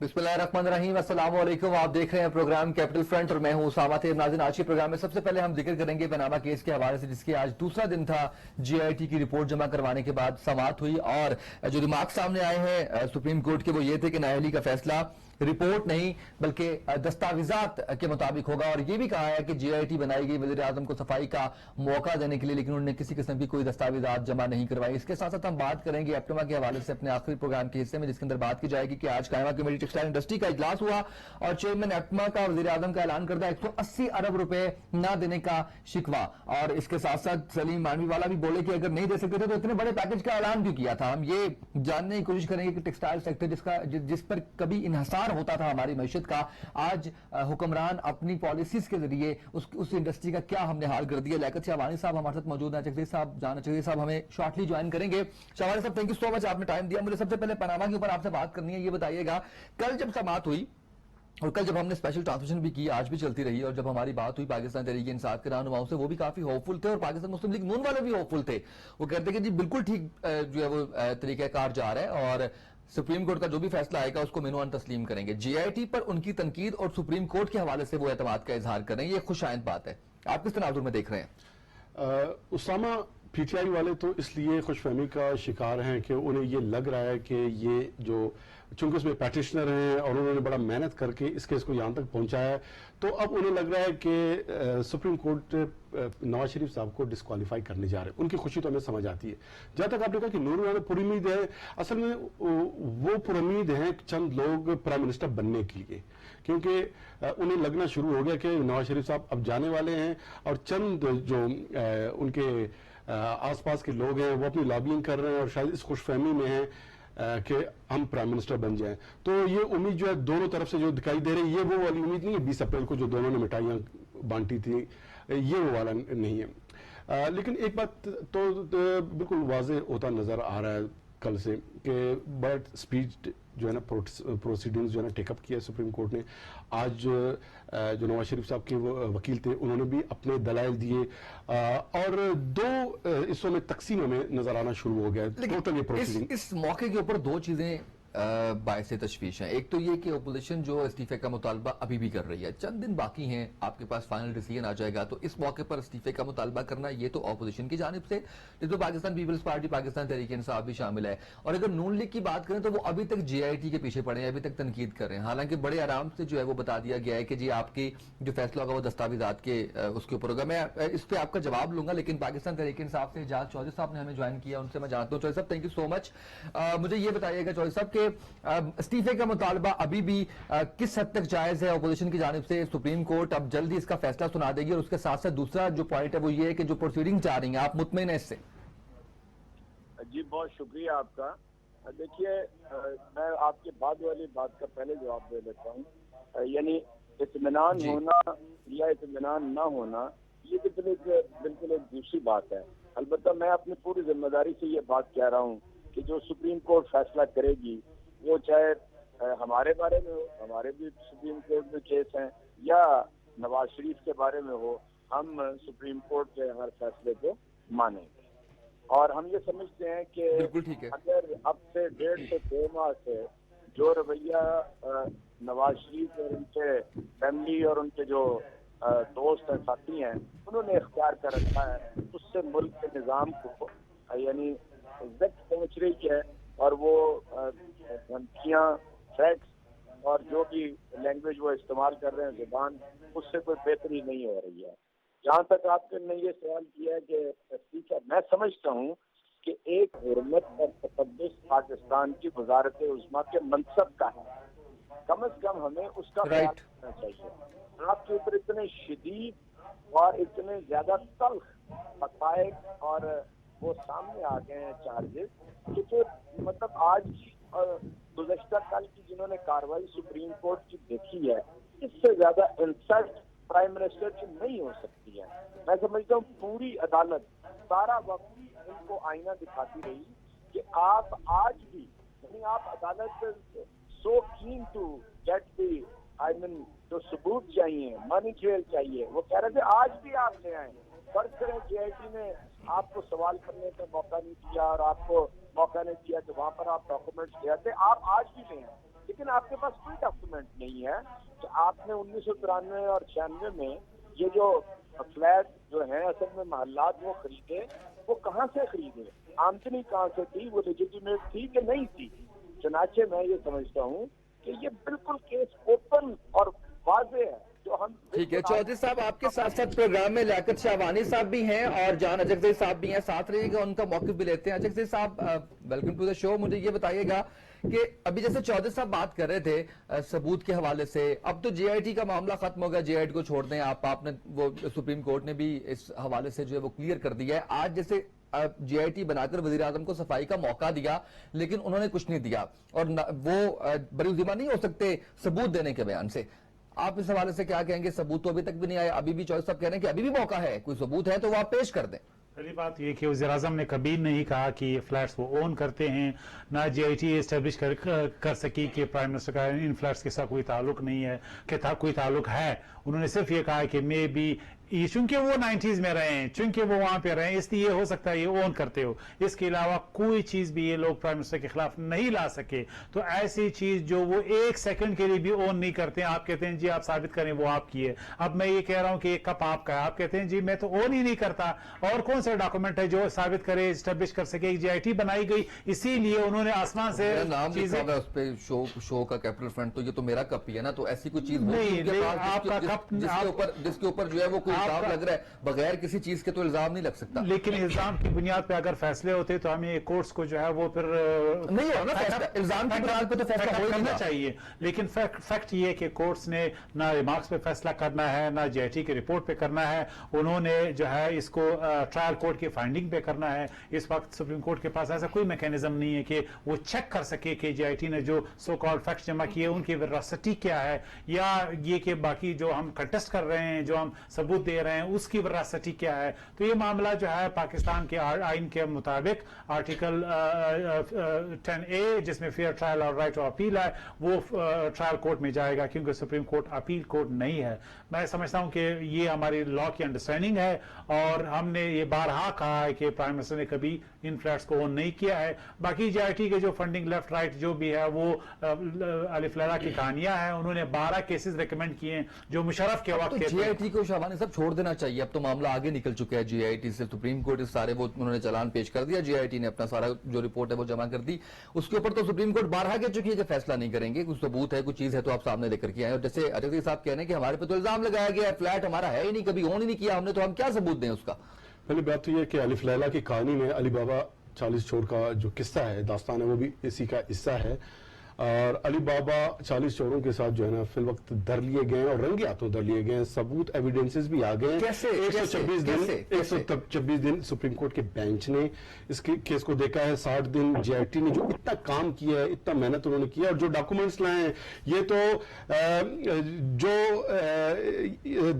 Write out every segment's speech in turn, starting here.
बिस्मिल्लाहिर्रहमानिर्रहीम, अस्सलाम वालेकुम। आप देख रहे हैं प्रोग्राम कैपिटल फ्रंट और मैं हूं उसामा तैयब। नाज़रीन, आज के प्रोग्राम में सबसे पहले हम जिक्र करेंगे पनामा केस के हवाले से, जिसके आज दूसरा दिन था। जीआईटी की रिपोर्ट जमा करवाने के बाद समाअत हुई और जो रिमार्क सामने आए हैं सुप्रीम कोर्ट के, वो ये थे कि नाअहली का फैसला रिपोर्ट नहीं बल्कि दस्तावेजात के मुताबिक होगा। और ये भी कहा है कि जीआईटी बनाई गई वज़ीर आज़म को सफाई का मौका देने के लिए, लेकिन उन्होंने किसी किस्म की कोई दस्तावेजात जमा नहीं करवाई। इसके साथ साथ हम बात करेंगे एप्टमा के हवाले से अपने आखिरी प्रोग्राम के हिस्से में, जिसके अंदर बात की जाएगी कि आज कायमा कमेटी टेक्सटाइल इंडस्ट्री का इजलास हुआ और चेयरमैन एप्टमा का वज़ीर आज़म का ऐलान करदा 180 अरब रुपए ना देने का शिकवा। और इसके साथ साथ सलीम मानवी वाला भी बोले कि अगर नहीं दे सकते थे तो इतने बड़े पैकेज का ऐलान क्यों किया था। हम ये जानने की कोशिश करेंगे कि टेक्सटाइल सेक्टर जिस पर कभी इन्हसार होता था हमारी मैशत का, आज हुक्मरान अपनी पॉलिसीज के जरिए उस इंडस्ट्री का क्या हमने हाल कर दिया। लियाकत शाहवानी साहब हमारे साथ मौजूद हैं। जगदीश साहब हमें शॉर्टली ज्वाइन करेंगे। शाहवानी साहब, थैंक यू सो मच, आपने टाइम दिया। मुझे सबसे पहले पनामा के ऊपर आपसे बात करनी है। ये बताइएगा, कल जब समाअत हुई और कल जब हमने स्पेशल ट्रांसमिशन भी की, आज भी चलती रही, और जब हमारी बात हुई पाकिस्तान तहरीक इंसाफ के रहनुमाओं से, वो भी काफी होपफुल थे और पाकिस्तान मुस्लिम लीग नून वाले भी होपफुल थे। वो कहते कि जी बिल्कुल ठीक जो है वो तरीक़ाकार जा रहा है और सुप्रीम कोर्ट का जो भी फैसला आएगा उसको मेनून तस्लीम करेंगे। जीआईटी पर उनकी तनकीद और सुप्रीम कोर्ट के हवाले से वो एतमाद का इजहार कर रहे हैं। ये खुशाइंद बात है। आप किस तनाजुर में देख रहे हैं? उसामा, पीटीआई वाले तो इसलिए खुशफहमी का शिकार हैं कि उन्हें ये लग रहा है कि ये जो, चूंकि उसमें पैटिशनर हैं और उन्होंने बड़ा मेहनत करके इस केस को यहाँ तक पहुँचाया है, तो अब उन्हें लग रहा है कि सुप्रीम कोर्ट नवाज शरीफ साहब को डिस्क्वालीफाई करने जा रहे हैं। उनकी खुशी तो हमें समझ आती है। जहाँ तक आपने कहा कि नूर वाले पुरुमीद है, असल में वो पुरुमीद हैं चंद लोग प्राइम मिनिस्टर बनने के लिए, क्योंकि उन्हें लगना शुरू हो गया कि नवाज शरीफ साहब अब जाने वाले हैं और चंद जो उनके आसपास के लोग हैं वो अपनी लॉबिंग कर रहे हैं और शायद इस खुशफहमी में हैं कि हम प्राइम मिनिस्टर बन जाएं। तो ये उम्मीद जो है दोनों तरफ से जो दिखाई दे रही है, ये वो वाली उम्मीद नहीं है 20 अप्रैल को जो दोनों ने मिठाइयाँ बांटी थी, ये वो वाला नहीं है। लेकिन एक बात तो बिल्कुल वाज़ेह होता नज़र आ रहा है कल से कि बड़ा स्पीड जो है ना प्रोसीडिंग्स जो है ना टेकअप किया सुप्रीम कोर्ट ने। आज जो नवाज शरीफ साहब के वकील थे उन्होंने भी अपने दलाइल दिए और दो हिस्सों में तकसीम हमें नजर आना शुरू हो गया टोटल ये प्रोसीडिंग। इस मौके के ऊपर दो चीजें बायसे तशवीश है। एक तो ये कि अपोजिशन जो इस्तीफे का मुतालबा अभी भी कर रही है, चंद दिन बाकी हैं, आपके पास फाइनल डिसीजन आ जाएगा, तो इस मौके पर इस्तीफे का मुतालबा करना ये तो अपोजिशन की जानिब से, जिसमें पाकिस्तान पीपल्स पार्टी, पाकिस्तान तहरीक इंसाफ भी शामिल है। और अगर नून लीग की बात करें तो वो अभी तक जीआईटी के पीछे पड़े हैं, अभी तक तनकीद कर रहे हैं। हालांकि बड़े आराम से जो है वो बता दिया गया है कि जी आपकी जो फैसला होगा वो दस्तावेजात के उसके ऊपर होगा। मैं इस पर आपका जवाब लूंगा, लेकिन पाकिस्तान तहरीक इंसाफ से एजाज चौधरी साहब ने हमें ज्वाइन किया, उनसे मैं जानता हूँ। चौधरी साहब, थैंक यू सो मच। मुझे ये बताइएगा चौधरी साहब के इस्तीफे का मुतालबा अभी भी किस हद तक जायज है अपोजिशन की जानिब से? सुप्रीम कोर्ट अब जल्दी इसका फैसला सुना देगी और उसके साथ साथ दूसरा जो पॉइंट है वो ये है कि जो प्रोसीडिंग जा रही है, आप मुतमईन है इससे? जी बहुत शुक्रिया आपका। देखिए, मैं आपके बाद वाली बात का पहले जवाब दे देता हूँ। यानी इत्मीनान होना या इत्मीनान ना होना, ये बिल्कुल एक दूसरी बात है। अलबत्ता मैं अपनी पूरी जिम्मेदारी से ये बात कह रहा हूँ कि जो सुप्रीम कोर्ट फैसला करेगी, वो चाहे हमारे बारे में हो, हमारे भी सुप्रीम कोर्ट में केस हैं, या नवाज शरीफ के बारे में हो, हम सुप्रीम कोर्ट के हर फैसले को मानेंगे। और हम ये समझते हैं कि अगर अब से 1.5 से 2 माह से जो रवैया नवाज शरीफ और उनके फैमिली और उनके जो दोस्त हैं, साथी हैं, उन्होंने इख्तियार कर रखा है, उससे मुल्क के निज़ाम को यानी इज्जत पहुँच रही है और वो धमकियाँ, थ्रेट्स और जो भी लैंग्वेज वो इस्तेमाल कर रहे हैं, ज़ुबान, उससे कोई बेहतरी नहीं हो रही है। जहाँ तक आपने ये सवाल किया है कि स्पीकर, मैं समझता हूँ कि एक हुर्मत और तकद्दुस पाकिस्तान की वज़ारत उज़्मा के मनसब का है, कम से कम हमें उसका ख्याल रखना चाहिए। आपके ऊपर इतने शदीद और इतने ज्यादा तल्ख हक़ाइक़ और वो सामने आ गए हैं चार्जेस कि तो मतलब आज की गुज़श्ता कल की जिन्होंने कार्रवाई सुप्रीम कोर्ट की देखी है, इससे ज्यादा इंसल्ट प्राइम मिनिस्टर की नहीं हो सकती है। मैं समझता हूँ पूरी अदालत सारा वक्त इनको आईना दिखाती रही कि आप आज भी, यानी आप अदालत so keen to get the, I mean जो सबूत चाहिए, मनी ट्रेल चाहिए, वो कह रहे थे आज भी आप ले आए। फर्ज करें जीआईटी ने आपको सवाल करने का मौका नहीं दिया और आपको मौका नहीं दिया कि वहां पर आप डॉक्यूमेंट्स ले आते, आप आज भी ले आए। لیکن آپ کے پاس کوئی ڈاکومنٹ نہیں ہے کہ آپ نے 1993 اور 96 میں یہ جو فلیٹ جو ہیں اصل میں محلات وہ خریدے، وہ کہاں سے خریدے، آمدنی کہاں سے تھی، وہ لیجیٹیمیٹ تھی کہ نہیں تھی؟ چنانچہ میں یہ سمجھتا ہوں کہ یہ بالکل کیس اوپن اور واضح ہے جو ہم. ٹھیک ہے چودھری صاحب، آپ کے ساتھ ساتھ پروگرام میں لیاقت شاہوانی صاحب بھی ہیں اور جان اجگزئی صاحب بھی ہیں، ساتھ رہیے گا، ان کا موقف بھی لیتے ہیں. اجگزئی صاحب ویلکم ٹو دا شو. مجھے یہ بتائیے گا کہ ابھی جیسے چودھری صاحب بات کر رہے تھے ثبوت کے حوالے سے، اب تو جے آئی ٹی کا معاملہ ختم ہو گیا، جے آئی ٹی کو چھوڑ دیں آپ نے وہ سپریم کورٹ نے بھی اس حوالے سے جو ہے وہ کلیئر کر دیا ہے. آج جیسے جے آئی ٹی بنا کر وزیر اعظم کو صفائی کا موقع دیا لیکن انہوں نے کچھ نہیں دیا اور وہ بری ذمہ نہیں ہو سکتے ثبوت دینے کے بیان سے. آپ اس حوالے سے کیا کہیں گے؟ ثبوت تو ابھی تک بھی نہیں آیا، ابھی بھی چودھری صاحب کہہ رہے ہیں کہ ابھی بھی موقع ہے، کوئی ثبوت ہے تو وہ آپ پیش کر دیں. پہلی بات یہ کہ وزیر اعظم نے کبھی نہیں کہا کہ یہ فلیٹس وہ اون کرتے ہیں، نہ جے آئی ٹی اسٹیبلش کر سکی کہ پرائم منسٹر کا ان فلیٹس کے ساتھ کوئی تعلق نہیں ہے کہ کوئی تعلق ہے. انہوں نے صرف یہ کہا کہ مے بی چونکہ وہ 90s میں رہے ہیں، چونکہ وہ وہاں پہ رہے ہیں، اس لیے ہو سکتا ہے یہ اون کرتے ہو. اس کے علاوہ کوئی چیز بھی یہ لوگ پرائم منسٹر کے خلاف نہیں لا سکے. تو ایسی چیز جو وہ ایک سیکنڈ کے لیے بھی اون نہیں کرتے ہیں، آپ کہتے ہیں جی آپ ثابت کریں وہ آپ کی ہے. اب میں یہ کہہ رہا ہوں کہ یہ کپ آپ کا ہے، آپ کہتے ہیں جی میں تو اون ہی نہیں کرتا. اور کون سا ڈاکومنٹ ہے جو ثابت کرے اسٹیبلش کر سکے؟ جے آئی ٹی بنائی گئی اسی لیے انہوں نے آسمان سے نام چیزیں. لکھا ہوا ہے اس پہ شو کا کیپٹل فرنٹ، تو یہ تو میرا کپ ہی ہے نا، تو ایسی کوئی چیز نہیں، آپ کا کپ جس کے اوپر جو ہے وہ کوئی الزام لگ رہا ہے، بغیر کسی چیز کے تو الزام نہیں لگ سکتا. لیکن الزام کی بنیاد پہ اگر فیصلے ہوتے تو ہمیں کورٹس کو جو ہے وہ پھر نہیں ہوگا فیصلہ، الزام کی بنیاد پہ تو فیصلہ ہو ہی کرنا نہیں چاہیے. لیکن فیکٹ یہ کہ کورٹس نے نہ ریمارکس پہ فیصلہ کرنا ہے، نہ جے آئی ٹی کی رپورٹ پہ کرنا ہے. انہوں نے جو ہے اس کو ٹرائل کورٹ کی فائنڈنگ پہ کرنا ہے. اس وقت سپریم کورٹ کے پاس ایسا کوئی میکینزم نہیں ہے کہ وہ چیک کر سکے کہ جے آئی ٹی نے جو سو کالڈ فیکٹس جمع کیے ان کی ویراسٹی کیا ہے، یا یہ کہ باقی جو ہم کنٹیسٹ کر رہے ہیں، جو ہم ثبوت دے رہے ہیں، اس کی ویراسٹی کیا ہے. تو یہ معاملہ جو ہے پاکستان کے آئین کے مطابق آرٹیکل 10A جس میں فیئر ٹرائل اور رائٹ آف اپیل ہے، وہ ٹرائل کورٹ میں جائے گا، کیونکہ سپریم کورٹ اپیل کورٹ نہیں ہے. میں سمجھتا ہوں کہ یہ ہماری لا کی انڈرسٹینڈنگ ہے اور ہم نے یہ بارہا کہا ہے کہ پرائم منسٹر نے کبھی ان فلیٹس کو اون نہیں کیا ہے. باقی جے آئی ٹی کے جو فنڈنگ لیفٹ رائٹ جو بھی ہے وہ الف لیلا کی کہانیاں ہیں. انہوں نے 12 کیسز ریکمینڈ کیے ہیں جو مشرف کے وقت جے آئی ٹی کو شاہوانی صاحب چھوڑ دینا چاہیے. اب تو معاملہ آگے نکل چکا ہے جے آئی ٹی سے، سپریم کورٹ سارے وہ انہوں نے چلان پیش کر دیا، جے آئی ٹی نے اپنا سارا جو رپورٹ ہے وہ جمع کر دی. اس کے اوپر تو سپریم کورٹ بارہا کہہ چکی ہے کہ فیصلہ نہیں کریں گے، کچھ ثبوت ہے، کچھ چیز ہے تو آپ سامنے لے کر کے آئے. اور جیسے اجگزئی صاحب کہہ رہے ہیں کہ ہمارے پہ تو الزام لگایا گیا ہے، فلیٹ ہمارا ہے ہی نہیں، کبھی اون ہی نہیں کیا ہم نے، تو ہم کیا ثبوت دیں اس کا؟ پہلی بات تو یہ کہ الف لیلا کی کہانی میں علی بابا 40 چور کا جو قصہ ہے، داستان ہے، وہ بھی اسی کا حصہ ہے. اور علی بابا 40 چوروں کے ساتھ جو ہے نا فی الوقت در لیے گئے اور رنگے ہاتھوں در لیے گئے. ثبوت ایویڈنسز بھی آ گئے. 126 دن سپریم کورٹ کے بینچ نے اس کیس کو دیکھا ہے. 60 دن جے آئی ٹی نے جو اتنا کام کیا ہے، اتنا محنت انہوں نے کیا، اور جو ڈاکومنٹس لائے ہیں، یہ تو جو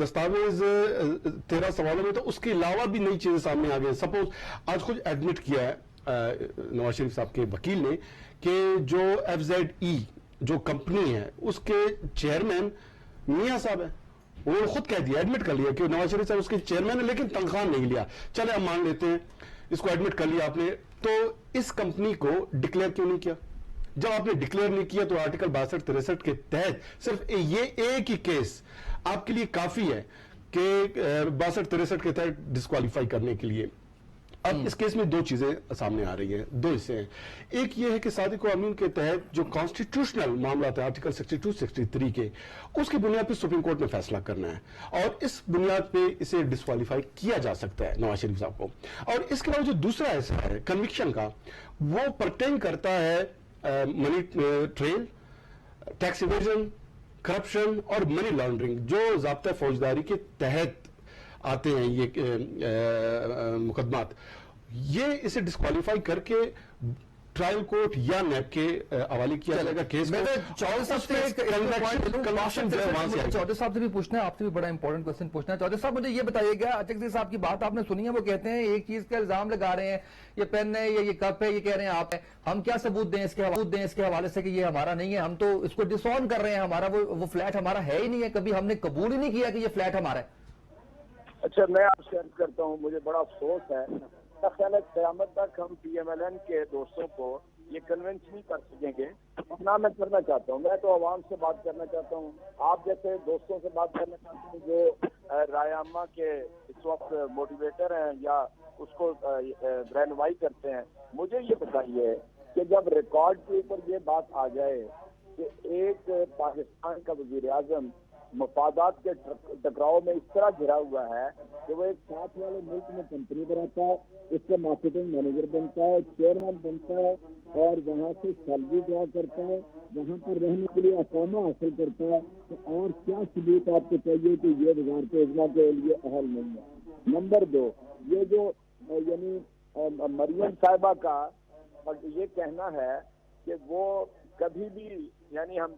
دستاویز 13 سوالوں میں تو اس کے علاوہ بھی نئی چیزیں سامنے آ گئی. سپوز آج خود ایڈمٹ کیا ہے نواز شریف صاحب کے وکیل نے کہ جو ایف زیڈ ای جو کمپنی ہے اس کے چیئرمین میاں صاحب ہیں. انہوں نے خود کہہ دیا، ایڈمٹ کر لیا کہ نواز شریف صاحب اس کے چیئرمین ہیں لیکن تنخواہ نہیں لیا. چلے ہم مان لیتے ہیں، اس کو ایڈمٹ کر لیا آپ نے، تو اس کمپنی کو ڈکلیئر کیوں نہیں کیا؟ جب آپ نے ڈکلیئر نہیں کیا تو آرٹیکل 62-63 کے تحت صرف یہ ایک ہی کیس آپ کے لیے کافی ہے کہ 62-63 کے تحت ڈسکوالیفائی کرنے کے لیے. اب اس کیس میں دو چیزیں سامنے آ رہی ہیں، دو حصے ہیں. ایک یہ ہے کہ صادق و امین کے تحت جو کانسٹیٹیوشنل معاملات ہیں آرٹیکل 62-63 کے، اس کی بنیاد پہ سپریم کورٹ نے فیصلہ کرنا ہے اور اس بنیاد پہ اسے ڈسکوالیفائی کیا جا سکتا ہے نواز شریف صاحب کو. اور اس کے علاوہ جو دوسرا حصہ ہے کنوکشن کا، وہ پرٹین کرتا ہے money trail, tax evasion, corruption اور منی لانڈرنگ، جو ضابطہ فوجداری کے تحت آتے ہیں یہ مقدمات. یہ اسے ڈسکوالیفائی کر کے ٹرائل کورٹ یا نیب کے حوالے کیا جائے گا کیس کو. چودھری صاحب سے بھی پوچھنا ہے، آپ سے بھی بڑا امپورٹنٹ کوسچن پوچھنا ہے. چودھری صاحب مجھے یہ بتائیے گا، اجگزئی صاحب کی بات آپ نے سنی ہے، وہ کہتے ہیں ایک چیز کا الزام لگا رہے ہیں، یہ پین ہے یا یہ کپ ہے، یہ کہہ رہے ہیں آپ ہے، ہم کیا ثبوت دیں اس کے حوالے سے کہ یہ ہمارا نہیں ہے، ہم تو اس کو ڈس آن کر رہے ہیں، ہمارا وہ فلیٹ ہمارا ہے ہی نہیں ہے، کبھی ہم نے قبول ہی نہیں کیا کہ یہ فلیٹ ہمارا ہے. اچھا، میں آپ سے عرض کرتا ہوں، مجھے بڑا افسوس ہے، میرا خیال ہے قیامت تک ہم پی ایم ایل این کے دوستوں کو ये कन्विंस नहीं कर सकेंगे, ना मैं करना चाहता हूँ। मैं तो आवाम से बात करना चाहता हूँ, आप जैसे दोस्तों से बात करना चाहता हूँ जो रायामा के इस वक्त मोटिवेटर हैं या उसको रहनुमाई करते हैं। मुझे ये बताइए कि जब रिकॉर्ड के ऊपर ये बात आ जाए कि एक पाकिस्तान का वजीर आजम मफादात के टकराव में इस तरह घिरा हुआ है कि वो एक साथ वाले मुल्क में कंपनी बनाता है, उसका मार्केटिंग मैनेजर बनता है, चेयरमैन बनता है और वहाँ से सैलरी ड्रा करता है, वहाँ पर रहने के लिए अकामा हासिल करता है, तो और क्या सबूत आपको चाहिए कि ये वजारत इज़्मा के लिए अहल नहीं है। नंबर 2, ये जो यानी मरियम साहिबा का ये कहना है कि वो कभी भी यानी हम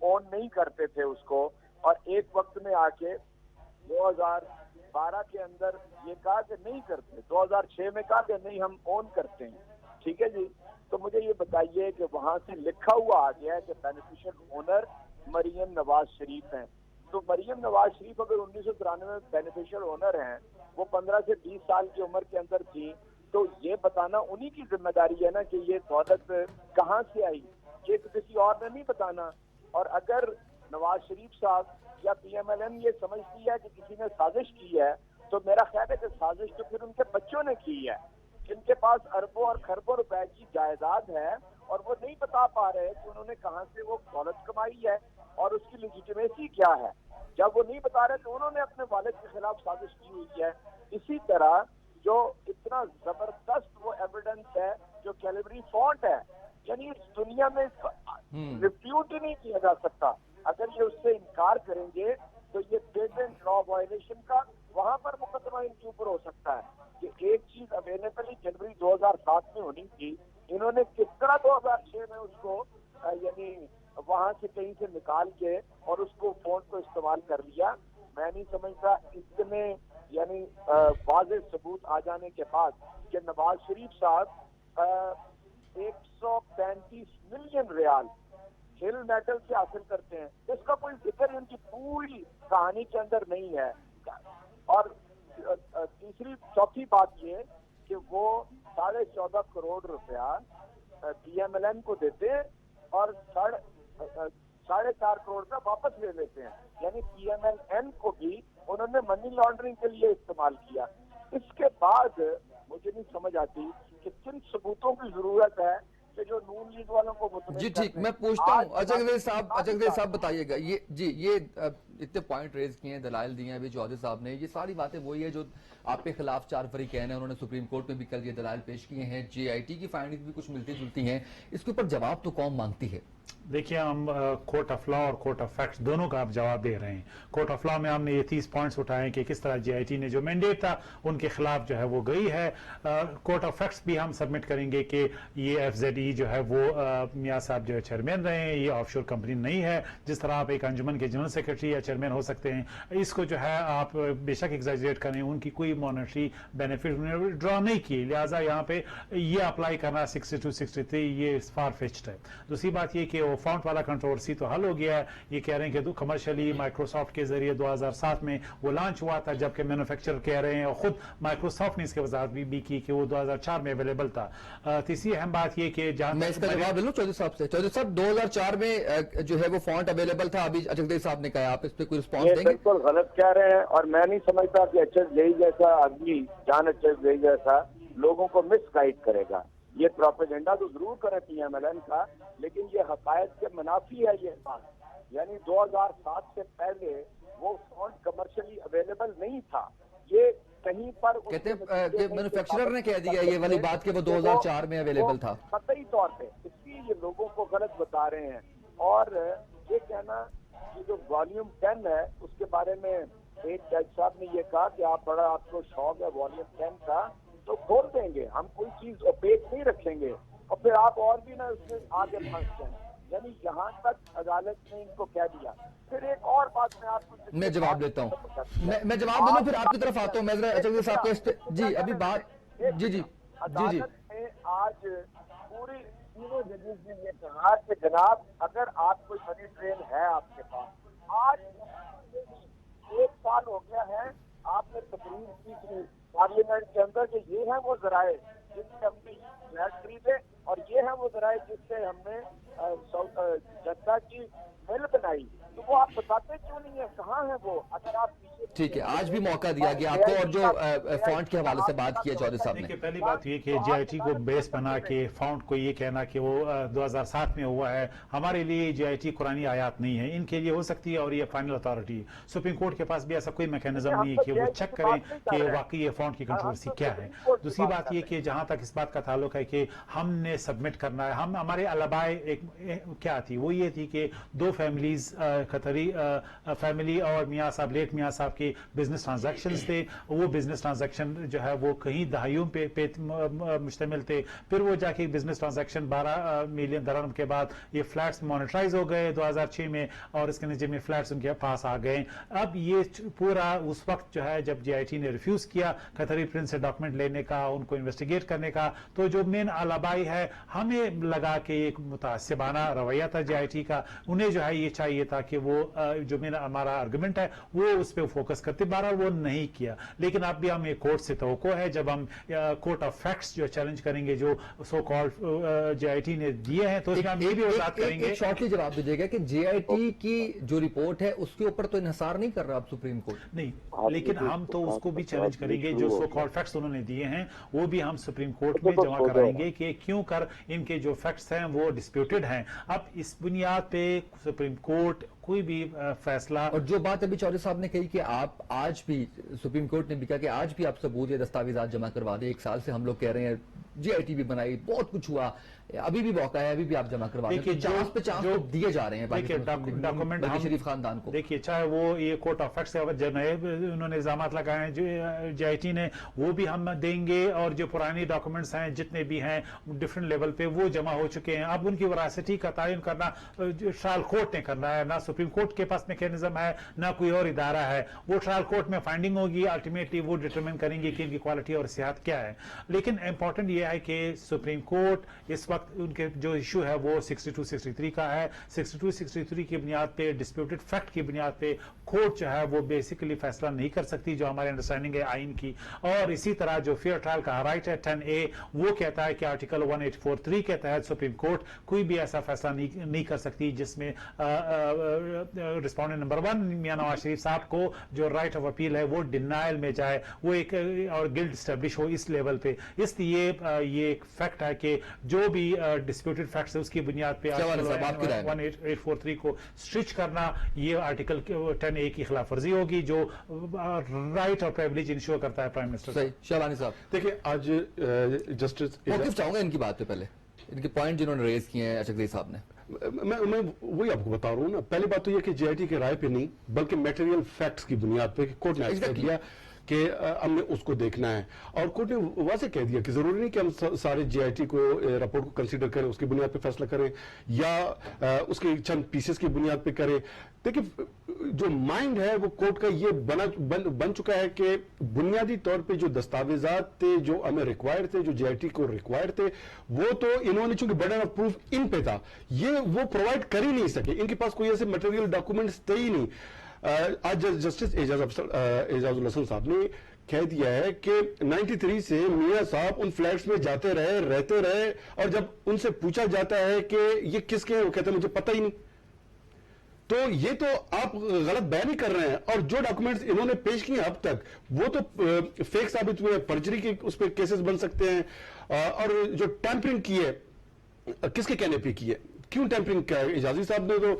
ऑन नहीं करते थे उसको, और एक वक्त में आके 2012 के अंदर ये कहा कि नहीं करते, 2006 में कहा कि नहीं हम ऑन करते हैं। ठीक है जी, तो मुझे ये बताइए कि वहां से लिखा हुआ आ गया है कि बेनिफिशियल ओनर मरियम नवाज शरीफ हैं। तो मरियम नवाज शरीफ अगर 1993 में बेनिफिशियल ओनर हैं, वो 15 से 20 साल की उम्र के अंदर थी, तो ये बताना उन्हीं की जिम्मेदारी है ना कि ये दौलत कहाँ से आई, ये तो किसी और ने नहीं बताना। और अगर नवाज शरीफ साहब या PMLN ये समझती है कि किसी ने साजिश की है, तो मेरा ख्याल है कि साजिश तो फिर उनके बच्चों ने की है, जिनके पास अरबों और खरबों रुपए की जायदाद है और वो नहीं बता पा रहे कि उन्होंने कहाँ से वो दौलत कमाई है और उसकी लेजिटिमेसी क्या है। जब वो नहीं बता रहे तो उन्होंने अपने वालिद के खिलाफ साजिश की हुई है। इसी तरह जो इतना जबरदस्त वो एविडेंस है जो कैलिबरी फॉन्ट है, यानी इस दुनिया में इसका रिफ्यूट ही नहीं किया जा सकता। अगर ये उससे इनकार करेंगे तो ये पेटेंट लॉ वायलेशन का वहां पर मुकदमा इनके ऊपर हो सकता है कि एक चीज अवेलेबल जनवरी 2007 में होनी थी, इन्होंने किस तरह 2006 में उसको यानी वहां से कहीं से निकाल के और उसको फोन को इस्तेमाल कर लिया। मैं नहीं समझता इतने यानी वाज़ेह सबूत आ जाने के बाद कि नवाज शरीफ साहब 135 मिलियन रियाल हिल मेटल से हासिल करते हैं, इसका कोई जिक्र उनकी पूरी कहानी के अंदर नहीं है। और चौथी बात ये कि वो 14.5 करोड़ रुपया PMLN को देते हैं और 4.5 करोड़ रुपया वापस ले लेते हैं, यानी PMLN को भी उन्होंने मनी लॉन्ड्रिंग के लिए इस्तेमाल किया। इसके बाद मुझे नहीं समझ आती कि किन सबूतों की जरूरत है कि जो नून लीग वालों को जी ठीक, मैं पूछता हूँ अचकज़ई साहब बताइएगा, ये इतने पॉइंट रेज किए हैं, दलाइल दिए हैं अभी चौधरी साहब ने, ये सारी बातें वही है जो आपके खिलाफ 4 फरीकैन हैं, उन्होंने सुप्रीम कोर्ट में भी कल ये दलाइल पेश किए हैं, JIT की फाइंडिंग भी कुछ मिलती जुलती हैं, इसके ऊपर जवाब तो कौन मांगती है? देखिए, हम कोर्ट ऑफ लॉ और कोर्ट ऑफ फैक्ट्स दोनों का आप जवाब दे रहे हैं। कोर्ट ऑफ लॉ में हमने ये 30 पॉइंट्स उठाए कि किस तरह JIT ने जो मैंडेट था उनके खिलाफ जो है वो गई है। कोर्ट ऑफ फैक्ट्स भी हम सबमिट करेंगे कि ये FZE जो है वो मियाँ साहब जो है चेयरमैन रहे हैं, ये ऑफशोर कंपनी नहीं है। जिस तरह आप एक अंजुमन के जनरल सेक्रेटरी या चेयरमैन हो सकते हैं, इसको जो है आप बेशक एग्जैजरेट करें, उनकी कोई मॉनेटरी बेनिफिट ड्रॉ नहीं की, लिहाजा यहाँ पे ये अप्लाई करना 62, 63 ये फार फेच्ड है। दूसरी बात ये कि वो फाउंट वाला कंट्रोवर्सी तो हल हो गया है। ये कह रहे हैं कि कमर्शियली माइक्रोसॉफ्ट के जरिए 2007 में वो लॉन्च हुआ था, जबकि मैन्युफैक्चरर कह रहे हैं और खुद माइक्रोसॉफ्ट ने इसके वजाहत भी की कि वो 2004 में अवेलेबल था। तीसरी अहम बात ये कि मैं इसका जवाब ले लूं चौधरी साहब से। चौधरी साहब, 2004 में जो है वो फॉन्ट अवेलेबल था, अभी अचकज़ई साहब ने कहा, आप इस पे कोई रिस्पॉन्स देंगे? बिल्कुल गलत कह रहे हैं और मैं नहीं समझता कि HSJE जैसा आदमी, जान HSJE जैसा लोगों को मिसगाइड करेगा। ये प्रोपेगेंडा तो जरूर करे PMLN का, लेकिन ये हकायत के मुनाफी है ये बात। यानी 2007 से पहले वो फॉन्ट कमर्शियली अवेलेबल नहीं था। ये कहीं पर कहते हैं कि मैन्युफैक्चरर ने कह दिया ये वाली बात कि वो 2004 में अवेलेबल था, कतई तौर पे, इसलिए ये लोगों को गलत बता रहे हैं। और ये कहना कि जो वॉल्यूम 10 है उसके बारे में एक जज साहब ने ये कहा कि आप बड़ा आपको शौक है वॉल्यूम 10 का, तो खोल देंगे, हम कोई चीज ओपेक नहीं रखेंगे और फिर आप और भी ना उसमें आगे फंस जाएं। यानी यहाँ तक अदालत ने इनको कह दिया। फिर एक और बात मैं आपको मैं जवाब देता हूँ, मैं जवाब दे दूं, फिर आपकी तरफ आता हूँ। मैं अचकज़ई साहब को जी अभी बात जी अदालत ने आज पूरी तीनों जजेस ने ये कहा कि जनाब अगर आप कोई मनी ट्रेल है आपके पास, आज 1 साल हो गया है आपने तकरीर की थी पार्लियामेंट के अंदर कि ये है वो जराए जिनसे हमने फ्लैट खरीदे और ये है वो ज़राए जिससे हमने जद्दा की मिल बनाई, तो वो आप बताते क्यों नहीं है, कहाँ है वो? अगर आप ठीक है, आज भी मौका दिया गया आपको, और जो फॉन्ट के हवाले से बात की है चौधरी साहब ने। देखिए, पहली बात ये कि जेआईटी को बेस बना के फाउंड को ये कहना कि वो 2007 में हुआ है, हमारे लिए जेआईटी कुरानी आयात नहीं है, इनके लिए हो सकती है, और ये फाइनल अथॉरिटी है। सुप्रीम कोर्ट के पास भी ऐसा कोई मैकेनिज्म नहीं है कि वो चेक करें कि वाकई ये फाउंड की कंट्रोवर्सी क्या है। दूसरी बात ये कि जहां तक इस बात का ताल्लुक है कि हमने सबमिट करना है, हम हमारे अलाबाए क्या थी, वो ये थी कि दो फैमिलीज कतरी फैमिली और मियाँ साहब, लेट मियाँ साहब के बिजनेस ट्रांजैक्शंस थे। वो बिजनेस ट्रांजैक्शन जो है वो कहीं दहाइयों पे मुश्तमिल थे। फिर वो जाके बिजनेस ट्रांजैक्शन 12 मिलियन दरहम के बाद ये फ्लैट्स मॉनेटाइज हो गए 2006 में, और इसके नीचे में फ्लैट्स उनके पास आ गए। अब ये पूरा उस वक्त जो है जब जेआईटी ने रिफ्यूज किया कतरी प्रिंस से डॉक्यूमेंट लेने का, उनको इन्वेस्टिगेट करने का, तो जो मेन आलाबाई है, हमें लगा कि एक मुतासिबाना रवैया था जेआईटी का। उन्हें जो है ये चाहिए था कि वो जो मेरा हमारा आर्गुमेंट है वो उस पर फोकस करते, बहरहाल वो नहीं किया। लेकिन अब भी हमें कोर्ट से तवक्को है, जब हम कोर्ट ऑफ फैक्ट्स जो चैलेंज करेंगे जो सो कॉल्ड जेआईटी ने दिए हैं, तो उसमें हम ये भी वजाहत करेंगे। शॉर्टली जवाब दीजिएगा कि जेआईटी की जो रिपोर्ट है उसके ऊपर तो इन्हिसार नहीं कर रहा अब सुप्रीम कोर्ट। नहीं, लेकिन हम तो उसको भी चैलेंज करेंगे, जो सो कॉल्ड फैक्ट्स उन्होंने दिए हैं वो भी हम सुप्रीम कोर्ट में जमा कराएंगे कि क्यों कर इनके जो फैक्ट्स हैं वो डिस्प्यूटेड हैं। अब इस बुनियाद पे सुप्रीम कोर्ट कोई भी फैसला। और जो बात अभी चौधरी साहब ने कही कि आप आज भी, सुप्रीम कोर्ट ने भी कहा कि आज भी आप सबूत या दस्तावेजात जमा करवा दें, 1 साल से हम लोग कह रहे हैं जेआईटी भी बनाई, बहुत कुछ हुआ, अभी भी मौका है, अभी भी आप जमा करवा दें, चांस पे चांस तो दिए जा रहे हैं डॉक्यूमेंट शरीफ खानदान को। देखिए, चाहे वो ये कोर्ट ऑफ फैक्ट्स से जो नए उन्होंने इल्जामात लगाए हैं जो जेआईटी ने, वो भी हम देंगे, और जो पुरानी डॉक्यूमेंट्स हैं जितने भी हैं डिफरेंट लेवल पे वो जमा हो चुके हैं। अब उनकी वरासती का तयन करना ट्रायल कोर्ट ने करना है, ना सुप्रीम कोर्ट के पास मैकेनिज्म है, ना कोई और इदारा है। वो ट्रायल कोर्ट में फाइंडिंग होगी, अल्टीमेटली वो डिटरमिन करेंगे कि इनकी क्वालिटी और सेहत क्या है। लेकिन इंपॉर्टेंट ये है कि सुप्रीम कोर्ट इस वक्त उनके जो इशू है वो 62-63 का है। 62-63 की बुनियाद पे, डिस्प्यूटेड फैक्ट की बुनियाद पे कोर्ट जो है वो बेसिकली फैसला नहीं कर सकती, जो हमारी अंडरस्टैंडिंग है आइन की। और इसी तरह जो फेयर ट्रायल का राइट है 10A, वो कहता है कि आर्टिकल 1843 के तहत सुप्रीम कोर्ट कोई भी ऐसा फैसला नहीं कर सकती जिसमें रिस्पोंडेंट नंबर 1 मियां नवाज शरीफ साहब को जो राइट ऑफ अपील है वो डिनायल में जाए, वो एक और गिल्ट स्टैब्लिश हो इस लेवल पे। इसलिए ये एक फैक्ट है कि जो भी डिस्प्यूटेड फैक्ट्स है उसकी बुनियाद पे 1843 को स्ट्रिच करना, ये आर्टिकल 10A की खिलाफ वर्जी होगी, जो राइट और प्रिविलेज इंश्योर करता है प्राइम मिनिस्टर। सही। शहबानी साहब, देखिए, आज जस्टिस चाहूंगा इनकी बात पे, पहले इनके पॉइंट जिन्होंने रेज किए हैं अशरफ साहब ने, मैं वही आपको बता रहा हूँ ना। पहली बात तो ये कि जेआईटी के राय पे नहीं, बल्कि मटेरियल फैक्ट्स की बुनियाद पे कोर्ट ने एक्सपेक्ट किया कि हमने उसको देखना है, और कोर्ट ने वाज़ेह कह दिया कि जरूरी नहीं कि हम सारे जेआईटी को रिपोर्ट को कंसीडर करें, उसकी बुनियाद पे फैसला करें, या उसके चंद पीसेस की बुनियाद पे करें। देखिए, जो माइंड है वो कोर्ट का ये बन चुका है कि बुनियादी तौर पे जो दस्तावेजात थे जो हमें रिक्वायर्ड थे, जो जेआईटी को रिक्वायर्ड थे, वो तो इन्होंने चूंकि बर्डन ऑफ प्रूफ इन पे था, ये वो प्रोवाइड कर ही नहीं सके। इनके पास कोई ऐसे मटेरियल डॉक्यूमेंट्स थे ही नहीं। आज जस्टिस एजाजुल हसन साहब ने कह दिया है कि 93 से मियां साहब उन फ्लैट्स में जाते रहे, रहते रहे, और जब उनसे पूछा जाता है कि ये किसके हैं, वो कहते हैं मुझे पता ही नहीं। तो ये तो आप गलत बयान ही कर रहे हैं, और जो डॉक्यूमेंट्स इन्होंने पेश किए अब तक वो तो फेक साबित हुए, फर्जरी के उस पर केसेस बन सकते हैं। और जो टैंपरिंग की है, किसके कहने पे की है, क्यों टैंपरिंग किया? एजाजी साहब ने तो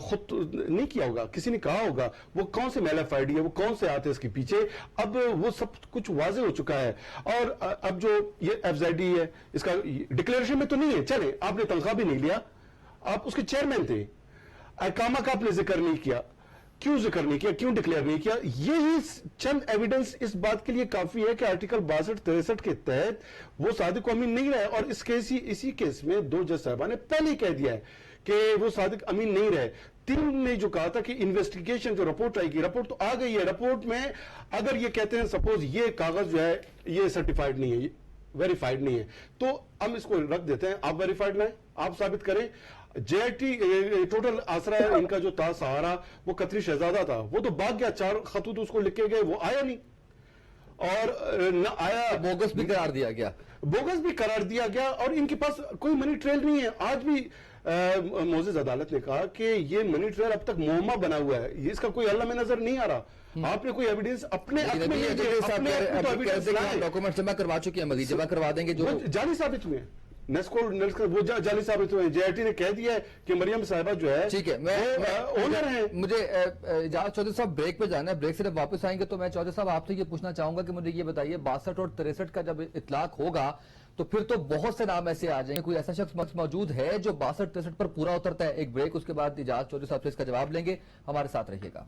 खुद नहीं किया होगा, किसी ने कहा होगा। वो कौन से मेल एफ आईडी है, वो कौन से आते हैं इसके पीछे, अब वो सब कुछ वाजे हो चुका है। और अब जो ये एफजेडी है, इसका डिक्लेरेशन में तो नहीं है, चले आपने तनख्वाह भी नहीं लिया, आप उसके चेयरमैन थे, अकामा का आपने जिक्र नहीं किया, क्यों जिक्र नहीं किया, क्यों डिक्लेयर नहीं किया? यही चंद एविडेंस इस बात के लिए काफी है कि आर्टिकल 62-63 के तहत वो सादिक अमीन नहीं रहे। और इसी केस में 2 जज साहबा ने पहले ही कह दिया है कि वो सादिक अमीन नहीं रहे। 3 ने जो कहा था कि इन्वेस्टिगेशन जो रिपोर्ट आएगी, रिपोर्ट तो आ गई है। रिपोर्ट में अगर ये कहते हैं सपोज ये कागज जो है ये सर्टिफाइड नहीं है, वेरीफाइड नहीं है, तो हम इसको रख देते हैं। आप वेरीफाइड ना है, आप साबित करें। जेआईटी टोटल आसरा है इनका जो था सहारा, वो कतरी शहजादा था, वो तो भाग गया, 4 खतूत उसको लिखे गए, वो आया नहीं, और न आया, बोगस भी करार दिया गया। बोगस भी करार दिया गया और इनके पास कोई मनी ट्रेल नहीं है। आज भी मोजेज अदालत ने कहा कि ये मनी ट्रेल अब तक मुहम्मा बना हुआ है, ये इसका कोई हल में नजर नहीं आ रहा। आपने कोई एविडेंस अपने हक में नहीं दिए, अपने हक में तो एविडेंस लाएं। डॉक्यूमेंट जमा करवा चुके हैं, मजीद जमा करवा देंगे जो वो जाली साबित हुए, नेस्को वो जाली साबित हुए। जेआईटी ने कह दिया है कि मरियम साहिबा जो है ठीक है, ओनर है। मुझे इजाजत चौधरी साहब ब्रेक पे जाना है, ब्रेक से जब वापस आएंगे तो मैं चौधरी साहब आपसे ये पूछना चाहूंगा कि मुझे ये बताइए 62 और 63 का जब इतलाक होगा तो फिर तो बहुत से नाम ऐसे आ जाएंगे, कोई ऐसा शख्स मौजूद है जो 62-63 पर पूरा उतरता है? एक ब्रेक, उसके बाद इजाजत चौधरी साहब से इसका जवाब लेंगे, हमारे साथ रहिएगा।